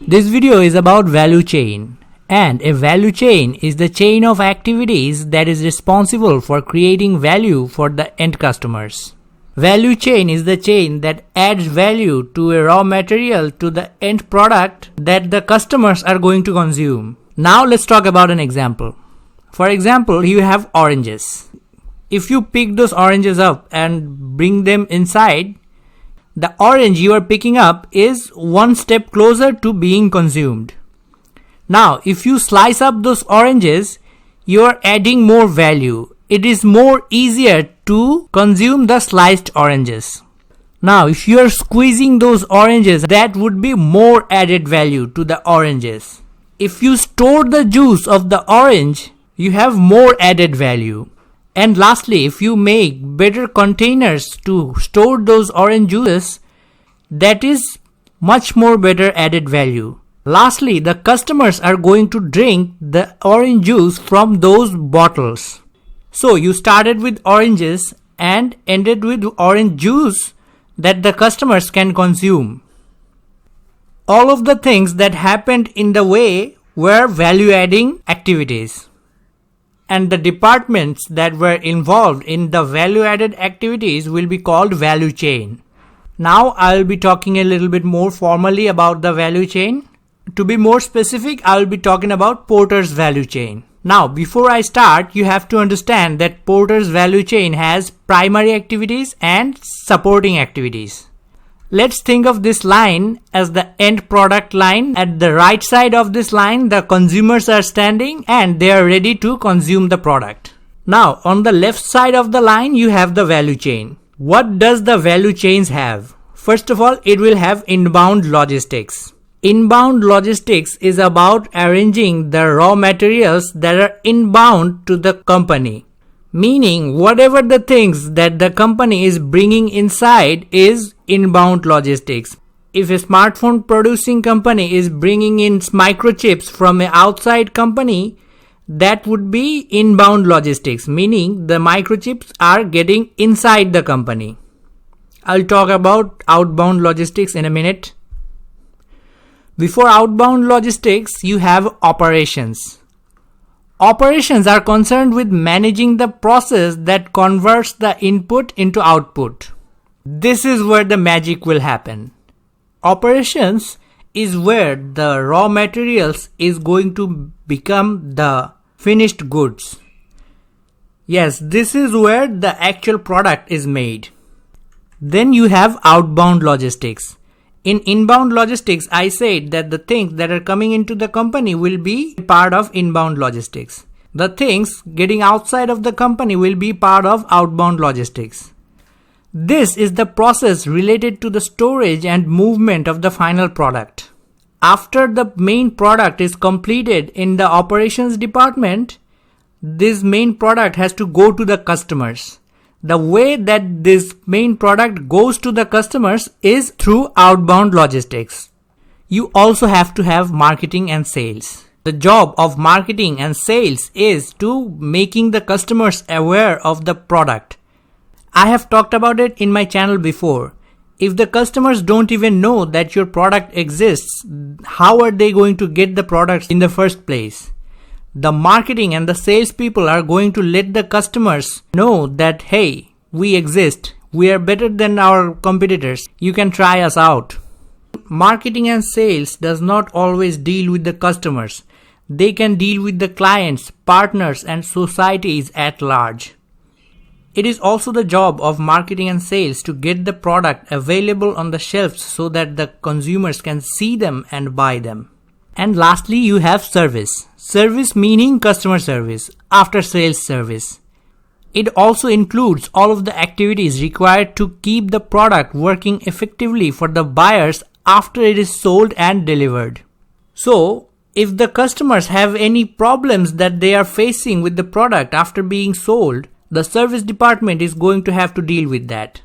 This video is about value chain, and a value chain is the chain of activities that is responsible for creating value for the end customers. Value chain is the chain that adds value to a raw material to the end product that the customers are going to consume. Now let's talk about an example. For example, you have oranges. If you pick those oranges up and bring them inside, the orange you are picking up is one step closer to being consumed. Now, if you slice up those oranges, you are adding more value. It is more easier to consume the sliced oranges. Now, if you are squeezing those oranges, that would be more added value to the oranges. If you store the juice of the orange, you have more added value. And lastly, if you make better containers to store those orange juices, that is much more better added value. Lastly, the customers are going to drink the orange juice from those bottles. So you started with oranges and ended with orange juice that the customers can consume. All of the things that happened in the way were value-adding activities. And the departments that were involved in the value-added activities will be called value chain. Now I will be talking a little bit more formally about the value chain. To be more specific, I will be talking about Porter's value chain. Now, before I start, you have to understand that Porter's value chain has primary activities and supporting activities. Let's think of this line as the end product line. At the right side of this line, the consumers are standing and they are ready to consume the product. Now, on the left side of the line, you have the value chain. What does the value chains have? First of all, it will have inbound logistics. Inbound logistics is about arranging the raw materials that are inbound to the company. Meaning, whatever the things that the company is bringing inside is inbound logistics. If a smartphone producing company is bringing in microchips from an outside company, that would be inbound logistics, meaning the microchips are getting inside the company. I'll talk about outbound logistics in a minute. Before outbound logistics, you have operations. Operations are concerned with managing the process that converts the input into output. This is where the magic will happen. Operations is where the raw materials is going to become the finished goods. Yes, this is where the actual product is made. Then you have outbound logistics. In inbound logistics, I said that the things that are coming into the company will be part of inbound logistics. The things getting outside of the company will be part of outbound logistics. This is the process related to the storage and movement of the final product. After the main product is completed in the operations department, this main product has to go to the customers. The way that this main product goes to the customers is through outbound logistics. You also have to have marketing and sales. The job of marketing and sales is to making the customers aware of the product. I have talked about it in my channel before. If the customers don't even know that your product exists, how are they going to get the products in the first place? The marketing and the sales people are going to let the customers know that, hey, we exist. We are better than our competitors. You can try us out. Marketing and sales does not always deal with the customers. They can deal with the clients, partners, and societies at large. It is also the job of marketing and sales to get the product available on the shelves so that the consumers can see them and buy them. And lastly, you have service. Service meaning customer service, after sales service. It also includes all of the activities required to keep the product working effectively for the buyers after it is sold and delivered. So, if the customers have any problems that they are facing with the product after being sold, the service department is going to have to deal with that.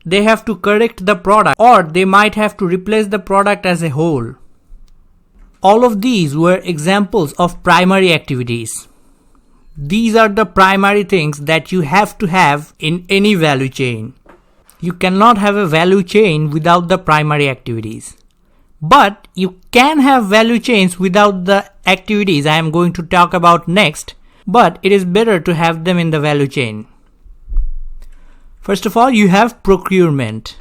They have to correct the product, or they might have to replace the product as a whole. All of these were examples of primary activities. These are the primary things that you have to have in any value chain. You cannot have a value chain without the primary activities. But you can have value chains without the activities I am going to talk about next, but it is better to have them in the value chain. First of all, you have procurement.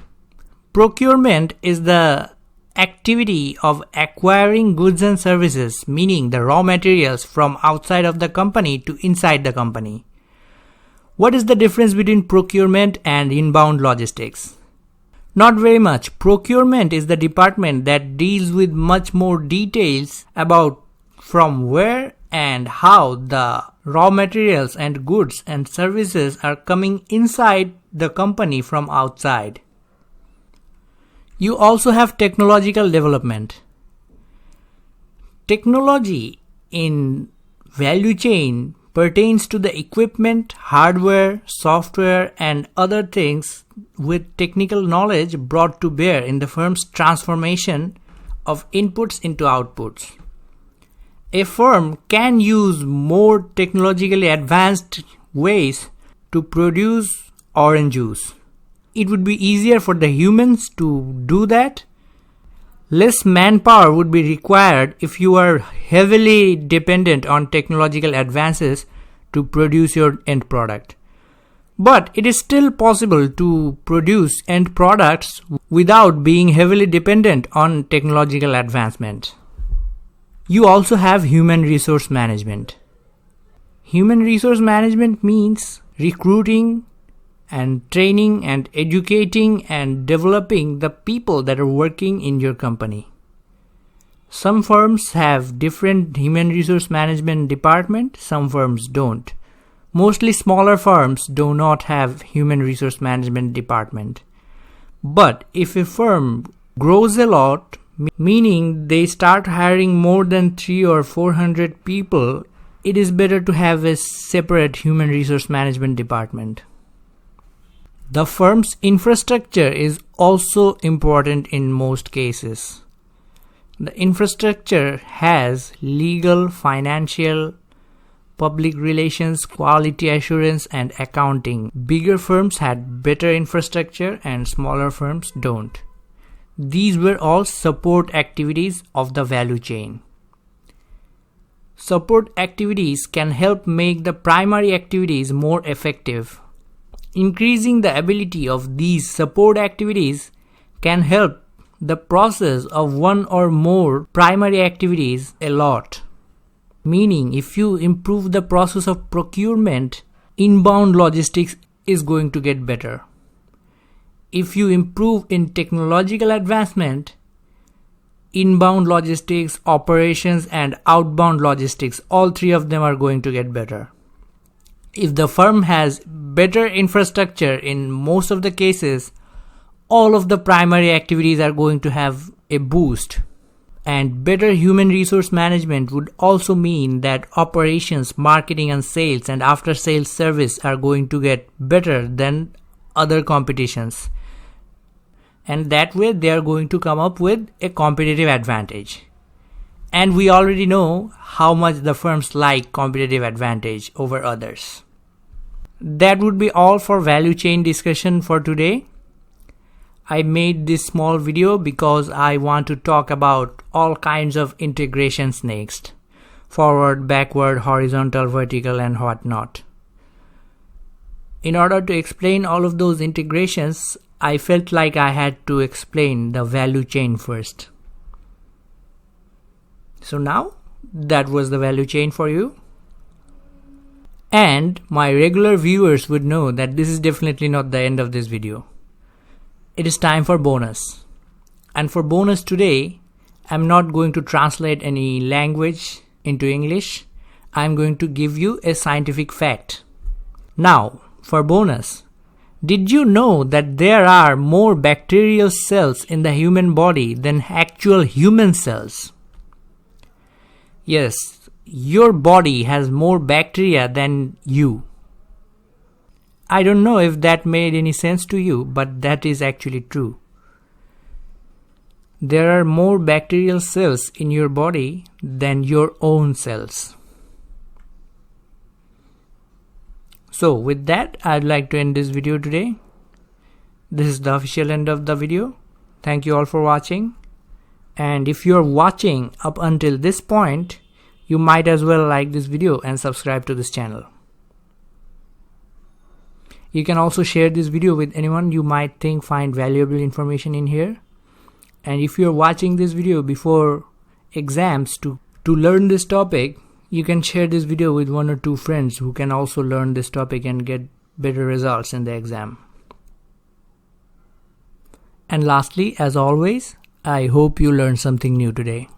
Procurement is the activity of acquiring goods and services, meaning the raw materials from outside of the company to inside the company. What is the difference between procurement and inbound logistics? Not very much. Procurement is the department that deals with much more details about from where and how the raw materials and goods and services are coming inside the company from outside. You also have technological development. Technology in value chain pertains to the equipment, hardware, software, and other things with technical knowledge brought to bear in the firm's transformation of inputs into outputs. A firm can use more technologically advanced ways to produce orange juice. It would be easier for the humans to do that. Less manpower would be required if you are heavily dependent on technological advances to produce your end product. But it is still possible to produce end products without being heavily dependent on technological advancement. You also have human resource management. Human resource management means recruiting and training and educating and developing the people that are working in your company. Some firms have different human resource management department, some firms don't. Mostly smaller firms do not have human resource management department. But if a firm grows a lot, meaning they start hiring more than 300 or 400 people, it is better to have a separate human resource management department. The firm's infrastructure is also important in most cases. The infrastructure has legal, financial, public relations, quality assurance, and accounting. Bigger firms had better infrastructure and smaller firms don't. These were all support activities of the value chain. Support activities can help make the primary activities more effective. Increasing the ability of these support activities can help the process of one or more primary activities a lot. Meaning, if you improve the process of procurement, inbound logistics is going to get better. If you improve in technological advancement, inbound logistics, operations, and outbound logistics, all three of them are going to get better. If the firm has better infrastructure in most of the cases, all of the primary activities are going to have a boost. And better human resource management would also mean that operations, marketing and sales and after sales service are going to get better than other competitions. And that way they are going to come up with a competitive advantage. And we already know how much the firms like competitive advantage over others. That would be all for value chain discussion for today. I made this small video because I want to talk about all kinds of integrations next. Forward, backward, horizontal, vertical, and whatnot. In order to explain all of those integrations, I felt like I had to explain the value chain first. So now, that was the value chain for you. And my regular viewers would know that this is definitely not the end of this video. It is time for bonus. And for bonus today, I'm not going to translate any language into English. I'm going to give you a scientific fact. Now, for bonus, did you know that there are more bacterial cells in the human body than actual human cells? Yes, your body has more bacteria than you. I don't know if that made any sense to you, but that is actually true. There are more bacterial cells in your body than your own cells. So with that, I'd like to end this video today. This is the official end of the video. Thank you all for watching. And if you're watching up until this point, you might as well like this video and subscribe to this channel. You can also share this video with anyone you might think find valuable information in here. And if you're watching this video before exams to learn this topic, you can share this video with 1 or 2 friends who can also learn this topic and get better results in the exam. And lastly, as always, I hope you learned something new today.